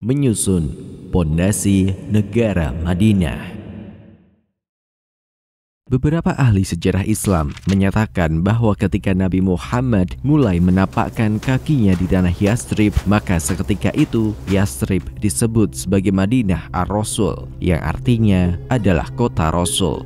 menyusun pondasi negara Madinah. Beberapa ahli sejarah Islam menyatakan bahwa ketika Nabi Muhammad mulai menapakkan kakinya di tanah Yathrib, maka seketika itu Yathrib disebut sebagai Madinah Ar-Rasul, yang artinya adalah kota Rasul.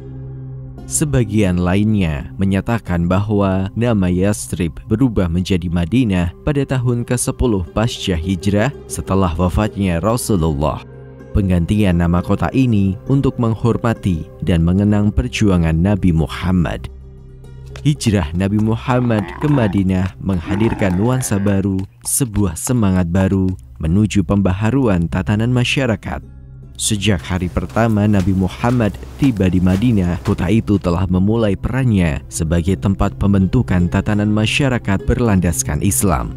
Sebagian lainnya menyatakan bahwa nama Yathrib berubah menjadi Madinah pada tahun ke-10 pasca hijrah setelah wafatnya Rasulullah. Penggantian nama kota ini untuk menghormati dan mengenang perjuangan Nabi Muhammad. Hijrah Nabi Muhammad ke Madinah menghadirkan nuansa baru, sebuah semangat baru menuju pembaharuan tatanan masyarakat. Sejak hari pertama Nabi Muhammad tiba di Madinah, kota itu telah memulai perannya sebagai tempat pembentukan tatanan masyarakat berlandaskan Islam.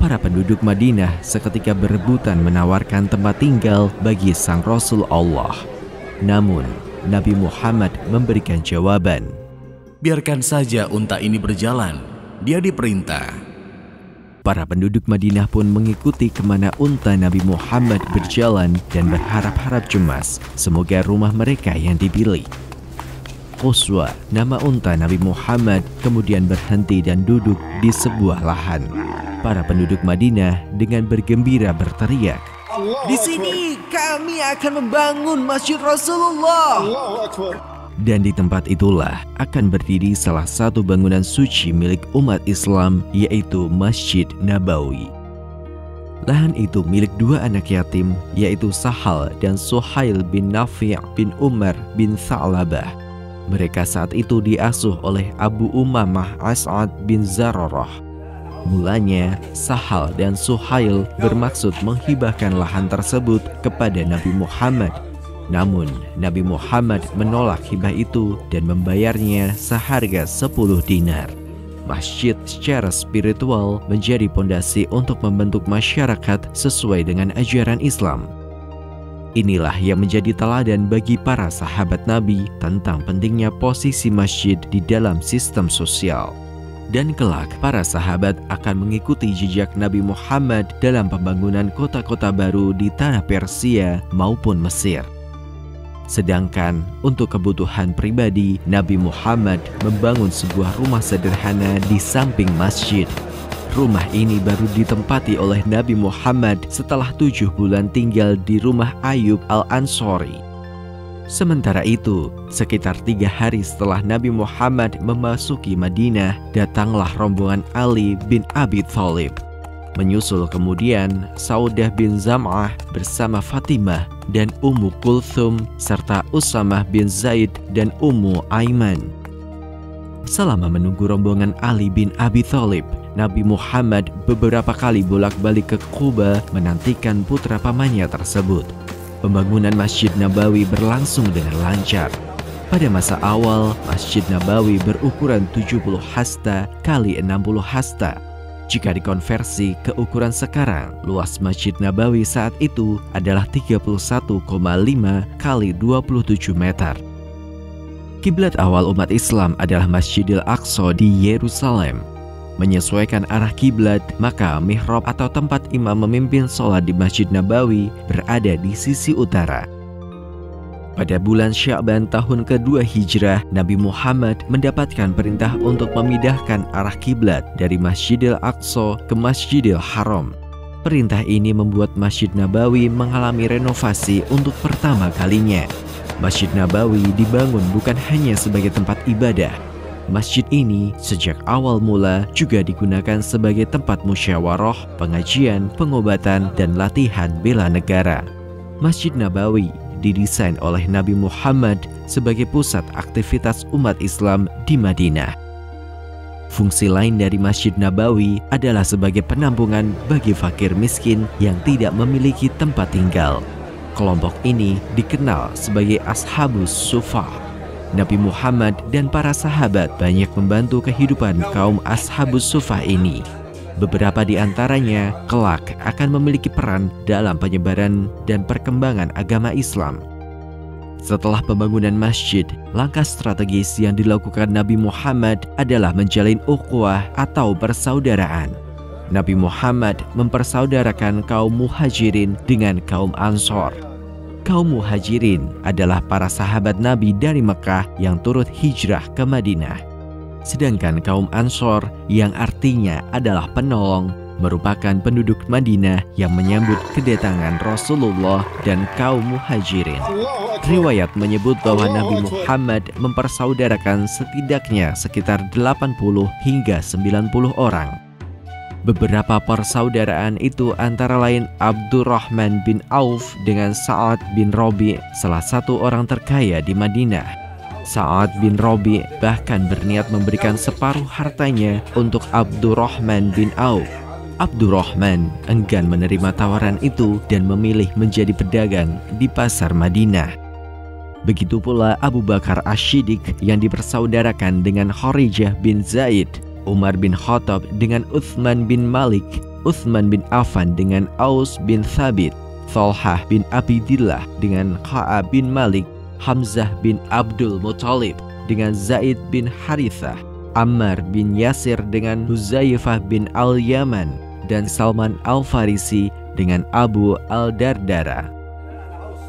Para penduduk Madinah seketika berebutan menawarkan tempat tinggal bagi sang Rasul Allah. Namun, Nabi Muhammad memberikan jawaban. Biarkan saja unta ini berjalan, dia diperintah. Para penduduk Madinah pun mengikuti kemana unta Nabi Muhammad berjalan dan berharap-harap cemas semoga rumah mereka yang dipilih. Quswa, nama unta Nabi Muhammad, kemudian berhenti dan duduk di sebuah lahan. Para penduduk Madinah dengan bergembira berteriak, "Di sini kami akan membangun Masjid Rasulullah." Dan di tempat itulah akan berdiri salah satu bangunan suci milik umat Islam, yaitu Masjid Nabawi. Lahan itu milik dua anak yatim, yaitu Sahal dan Suhail bin Nafi' bin Umar bin Tha'labah. Mereka saat itu diasuh oleh Abu Umamah As'ad bin Zararah. Mulanya, Sahal dan Suhail bermaksud menghibahkan lahan tersebut kepada Nabi Muhammad. Namun, Nabi Muhammad menolak hibah itu dan membayarnya seharga 10 dinar. Masjid secara spiritual menjadi pondasi untuk membentuk masyarakat sesuai dengan ajaran Islam. Inilah yang menjadi teladan bagi para sahabat Nabi tentang pentingnya posisi masjid di dalam sistem sosial. Dan kelak para sahabat akan mengikuti jejak Nabi Muhammad dalam pembangunan kota-kota baru di tanah Persia maupun Mesir. Sedangkan untuk kebutuhan pribadi, Nabi Muhammad membangun sebuah rumah sederhana di samping masjid. Rumah ini baru ditempati oleh Nabi Muhammad setelah 7 bulan tinggal di rumah Ayyub Al-Ansori. Sementara itu, sekitar 3 hari setelah Nabi Muhammad memasuki Madinah, datanglah rombongan Ali bin Abi Thalib. Menyusul kemudian Saudah bin Zam'ah bersama Fatimah dan Ummu Kulthum serta Usamah bin Zaid dan Ummu Aiman. Selama menunggu rombongan Ali bin Abi Thalib, Nabi Muhammad beberapa kali bolak-balik ke Quba menantikan putra pamannya tersebut. Pembangunan Masjid Nabawi berlangsung dengan lancar. Pada masa awal, Masjid Nabawi berukuran 70 hasta kali 60 hasta. Jika dikonversi ke ukuran sekarang, luas Masjid Nabawi saat itu adalah 31,5 kali 27 meter. Kiblat awal umat Islam adalah Masjidil Aqsa di Yerusalem. Menyesuaikan arah kiblat, maka mihrab atau tempat imam memimpin sholat di Masjid Nabawi berada di sisi utara. Pada bulan Sya'ban tahun kedua Hijrah, Nabi Muhammad mendapatkan perintah untuk memindahkan arah kiblat dari Masjidil Aqsa ke Masjidil Haram. Perintah ini membuat Masjid Nabawi mengalami renovasi untuk pertama kalinya. Masjid Nabawi dibangun bukan hanya sebagai tempat ibadah. Masjid ini sejak awal mula juga digunakan sebagai tempat musyawarah, pengajian, pengobatan, dan latihan bela negara. Masjid Nabawi didesain oleh Nabi Muhammad sebagai pusat aktivitas umat Islam di Madinah. Fungsi lain dari Masjid Nabawi adalah sebagai penampungan bagi fakir miskin yang tidak memiliki tempat tinggal. Kelompok ini dikenal sebagai Ashabus Suffah. Nabi Muhammad dan para sahabat banyak membantu kehidupan kaum Ashabus Suffah ini. Beberapa di antaranya kelak akan memiliki peran dalam penyebaran dan perkembangan agama Islam. Setelah pembangunan masjid, langkah strategis yang dilakukan Nabi Muhammad adalah menjalin ukhuwah atau persaudaraan. Nabi Muhammad mempersaudarakan kaum Muhajirin dengan kaum Ansor. Kaum Muhajirin adalah para sahabat Nabi dari Mekah yang turut hijrah ke Madinah. Sedangkan kaum Ansor yang artinya adalah penolong merupakan penduduk Madinah yang menyambut kedatangan Rasulullah dan kaum Muhajirin. Riwayat menyebut bahwa Nabi Muhammad mempersaudarakan setidaknya sekitar 80 hingga 90 orang. Beberapa persaudaraan itu antara lain Abdurrahman bin Auf dengan Sa'ad bin Rabi', salah satu orang terkaya di Madinah. Sa'ad bin Rabi' bahkan berniat memberikan separuh hartanya untuk Abdurrahman bin Auf. Abdurrahman enggan menerima tawaran itu dan memilih menjadi pedagang di pasar Madinah. Begitu pula Abu Bakar Asy-Syiddiq yang dipersaudarakan dengan Kharijah bin Zaid, Umar bin Khattab dengan Utsman bin Malik, Utsman bin Affan dengan Aus bin Thabit, Thalhah bin Abidillah dengan Ka'ab bin Malik, Hamzah bin Abdul Muthalib dengan Zaid bin Harithah, Ammar bin Yasir dengan Huzaifah bin Al-Yaman, dan Salman Al-Farisi dengan Abu Al-Dardara.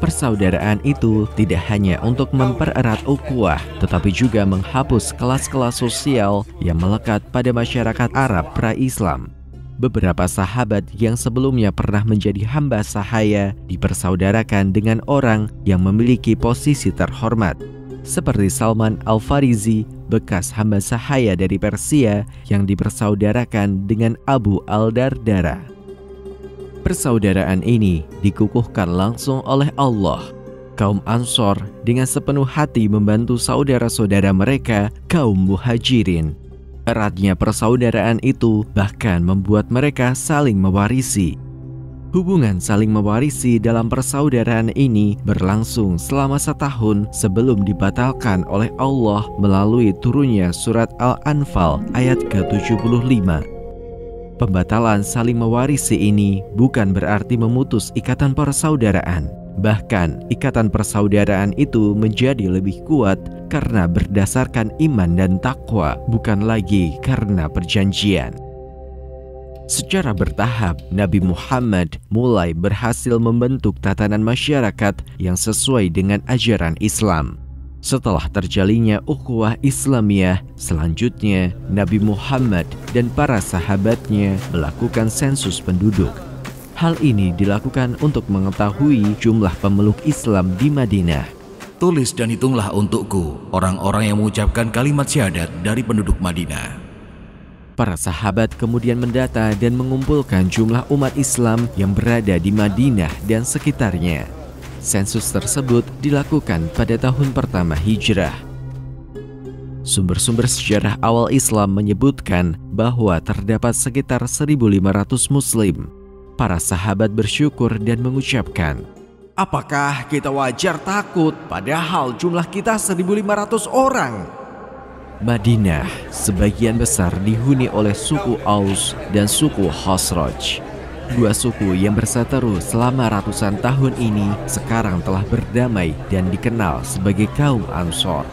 Persaudaraan itu tidak hanya untuk mempererat ukhuwah, tetapi juga menghapus kelas-kelas sosial yang melekat pada masyarakat Arab pra-Islam. Beberapa sahabat yang sebelumnya pernah menjadi hamba sahaya dipersaudarakan dengan orang yang memiliki posisi terhormat, seperti Salman Al-Farisi, bekas hamba sahaya dari Persia yang dipersaudarakan dengan Abu Al-Dardara. Persaudaraan ini dikukuhkan langsung oleh Allah. Kaum Ansor dengan sepenuh hati membantu saudara-saudara mereka, kaum Muhajirin. Eratnya persaudaraan itu bahkan membuat mereka saling mewarisi. Hubungan saling mewarisi dalam persaudaraan ini berlangsung selama setahun sebelum dibatalkan oleh Allah melalui turunnya surat Al-Anfal ayat ke-75. Pembatalan saling mewarisi ini bukan berarti memutus ikatan persaudaraan. Bahkan, ikatan persaudaraan itu menjadi lebih kuat karena berdasarkan iman dan takwa, bukan lagi karena perjanjian. Secara bertahap, Nabi Muhammad mulai berhasil membentuk tatanan masyarakat yang sesuai dengan ajaran Islam. Setelah terjalinnya ukhuwah Islamiyah, selanjutnya Nabi Muhammad dan para sahabatnya melakukan sensus penduduk. Hal ini dilakukan untuk mengetahui jumlah pemeluk Islam di Madinah. Tulis dan hitunglah untukku orang-orang yang mengucapkan kalimat syahadat dari penduduk Madinah. Para sahabat kemudian mendata dan mengumpulkan jumlah umat Islam yang berada di Madinah dan sekitarnya. Sensus tersebut dilakukan pada tahun pertama Hijrah. Sumber-sumber sejarah awal Islam menyebutkan bahwa terdapat sekitar 1.500 Muslim. Para sahabat bersyukur dan mengucapkan, "Apakah kita wajar takut padahal jumlah kita 1.500 orang?" Madinah sebagian besar dihuni oleh suku Aus dan suku Khazraj. Dua suku yang berseteru selama ratusan tahun ini sekarang telah berdamai dan dikenal sebagai kaum Ansor.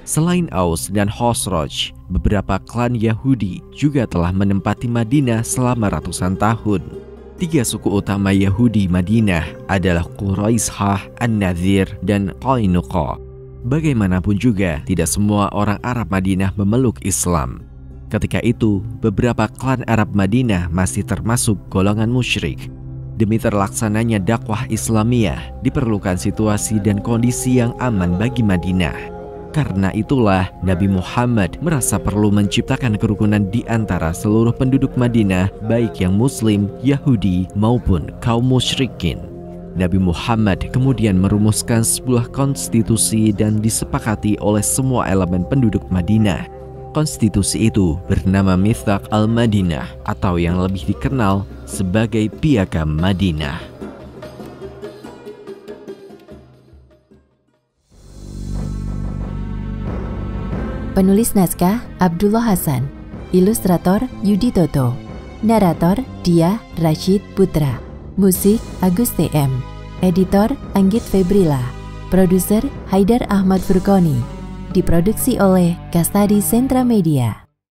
Selain Aus dan Khazraj, beberapa klan Yahudi juga telah menempati Madinah selama ratusan tahun. Tiga suku utama Yahudi Madinah adalah Quraisyah, An-Nadhir, dan Qainuqa. Bagaimanapun juga, tidak semua orang Arab Madinah memeluk Islam. Ketika itu, beberapa klan Arab Madinah masih termasuk golongan musyrik. Demi terlaksananya dakwah Islamiyah, diperlukan situasi dan kondisi yang aman bagi Madinah. Karena itulah, Nabi Muhammad merasa perlu menciptakan kerukunan di antara seluruh penduduk Madinah, baik yang Muslim, Yahudi, maupun kaum musyrikin. Nabi Muhammad kemudian merumuskan sebuah konstitusi dan disepakati oleh semua elemen penduduk Madinah. Konstitusi itu bernama Mitsaq al-Madinah atau yang lebih dikenal sebagai Piagam Madinah. Penulis naskah Abdullah Hasan, ilustrator Yudi Toto, narator Dia Rashid Putra, musik Agus TM, editor Anggit Febrila, produser Haidar Ahmad Furqoni. Diproduksi oleh Kastadi Sentra Media.